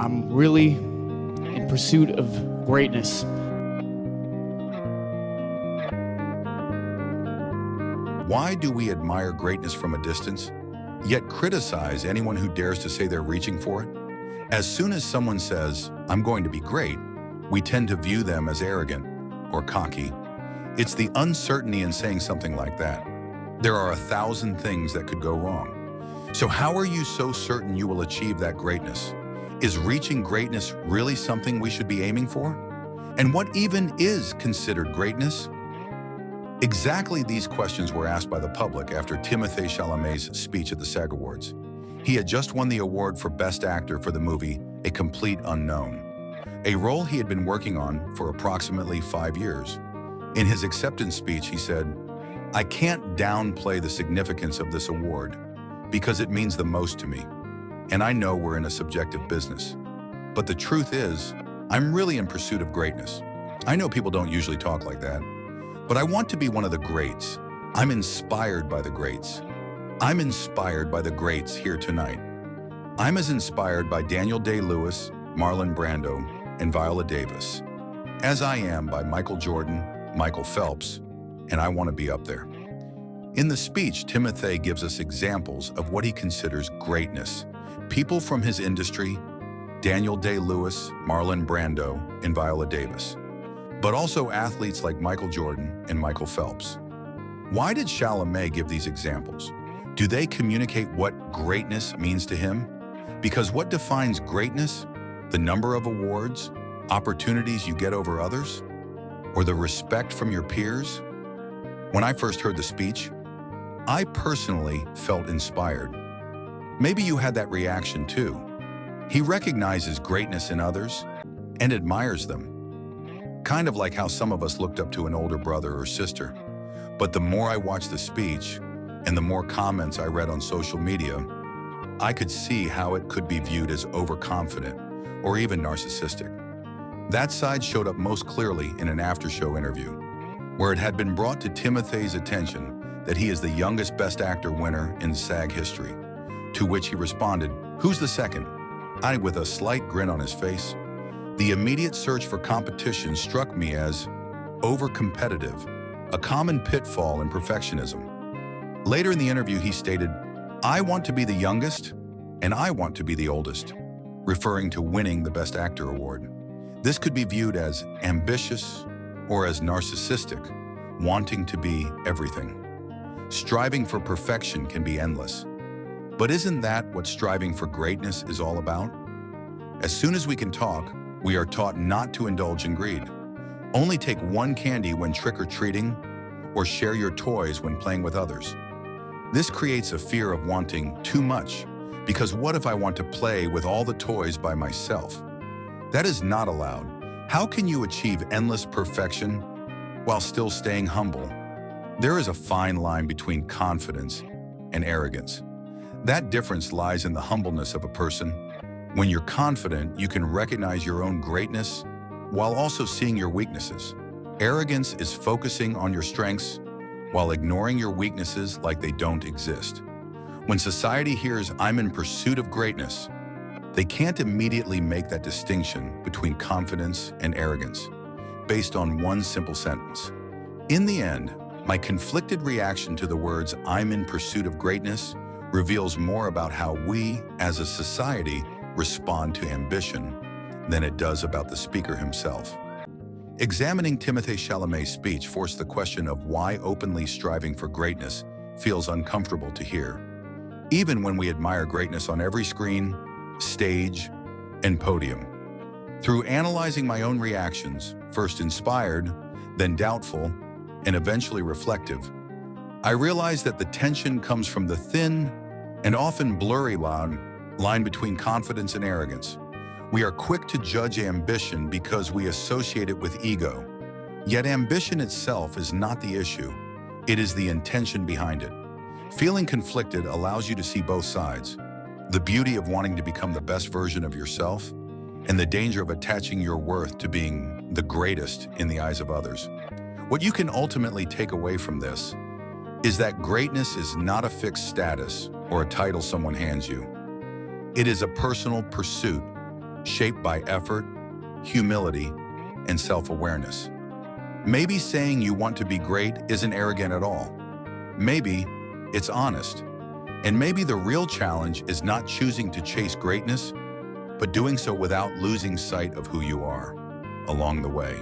I'm really in pursuit of greatness. Why do we admire greatness from a distance, yet criticize anyone who dares to say they're reaching for it? As soon as someone says, "I'm going to be great," we tend to view them as arrogant or cocky. It's the uncertainty in saying something like that. There are 1,000 things that could go wrong. So how are you so certain you will achieve that greatness? Is reaching greatness really something we should be aiming for? And what even is considered greatness? Exactly these questions were asked by the public after Timothée Chalamets' speech at the SAG Awards. He had just won the award for Best Actor for the movie A Complete Unknown, a role he had been working on for approximately 5 years. In his acceptance speech, he said, "I can't downplay the significance of this award because it means the most to me. And I know we're in a subjective business. But the truth is, I'm really in pursuit of greatness. I know people don't usually talk like that, but I want to be one of the greats. I'm inspired by the greats. I'm inspired by the greats here tonight. I'm as inspired by Daniel Day-Lewis, Marlon Brando, and Viola Davis as I am by Michael Jordan, Michael Phelps, and I want to be up there." In the speech, Timothée gives us examples of what he considers greatness. People from his industry, Daniel Day-Lewis, Marlon Brando, and Viola Davis, but also athletes like Michael Jordan and Michael Phelps. Why did Chalamet give these examples? Do they communicate what greatness means to him? Because what defines greatness? The number of awards, opportunities you get over others, or the respect from your peers? When I first heard the speech, I personally felt inspired. Maybe you had that reaction too. He recognizes greatness in others and admires them. Kind of like how some of us looked up to an older brother or sister. But the more I watched the speech and the more comments I read on social media, I could see how it could be viewed as overconfident or even narcissistic. That side showed up most clearly in an after-show interview, where it had been brought to Timothée's attention that he is the youngest Best Actor winner in SAG history, to which he responded, "Who's the second?" With a slight grin on his face. The immediate search for competition struck me as over-competitive, a common pitfall in perfectionism. Later in the interview, he stated, "I want to be the youngest, and I want to be the oldest," referring to winning the Best Actor award. This could be viewed as ambitious or as narcissistic, wanting to be everything. Striving for perfection can be endless. But isn't that what striving for greatness is all about? As soon as we can talk, we are taught not to indulge in greed. Only take one candy when trick-or-treating, or share your toys when playing with others. This creates a fear of wanting too much, because what if I want to play with all the toys by myself? That is not allowed. How can you achieve endless perfection while still staying humble? There is a fine line between confidence and arrogance. That difference lies in the humbleness of a person. When you're confident, you can recognize your own greatness while also seeing your weaknesses. Arrogance is focusing on your strengths while ignoring your weaknesses like they don't exist. When society hears "I'm in pursuit of greatness," they can't immediately make that distinction between confidence and arrogance based on one simple sentence. In the end, my conflicted reaction to the words "I'm in pursuit of greatness" reveals more about how we, as a society, respond to ambition than it does about the speaker himself. Examining Timothée Chalamets' speech forced the question of why openly striving for greatness feels uncomfortable to hear, even when we admire greatness on every screen, stage, and podium. Through analyzing my own reactions, first inspired, then doubtful, and eventually reflective, I realized that the tension comes from the thin and often blurry line between confidence and arrogance. We are quick to judge ambition because we associate it with ego. Yet ambition itself is not the issue. It is the intention behind it. Feeling conflicted allows you to see both sides. The beauty of wanting to become the best version of yourself, and the danger of attaching your worth to being the greatest in the eyes of others. What you can ultimately take away from this is that greatness is not a fixed status or a title someone hands you. It is a personal pursuit shaped by effort, humility, and self-awareness. Maybe saying you want to be great isn't arrogant at all. Maybe it's honest. And maybe the real challenge is not choosing to chase greatness, but doing so without losing sight of who you are along the way.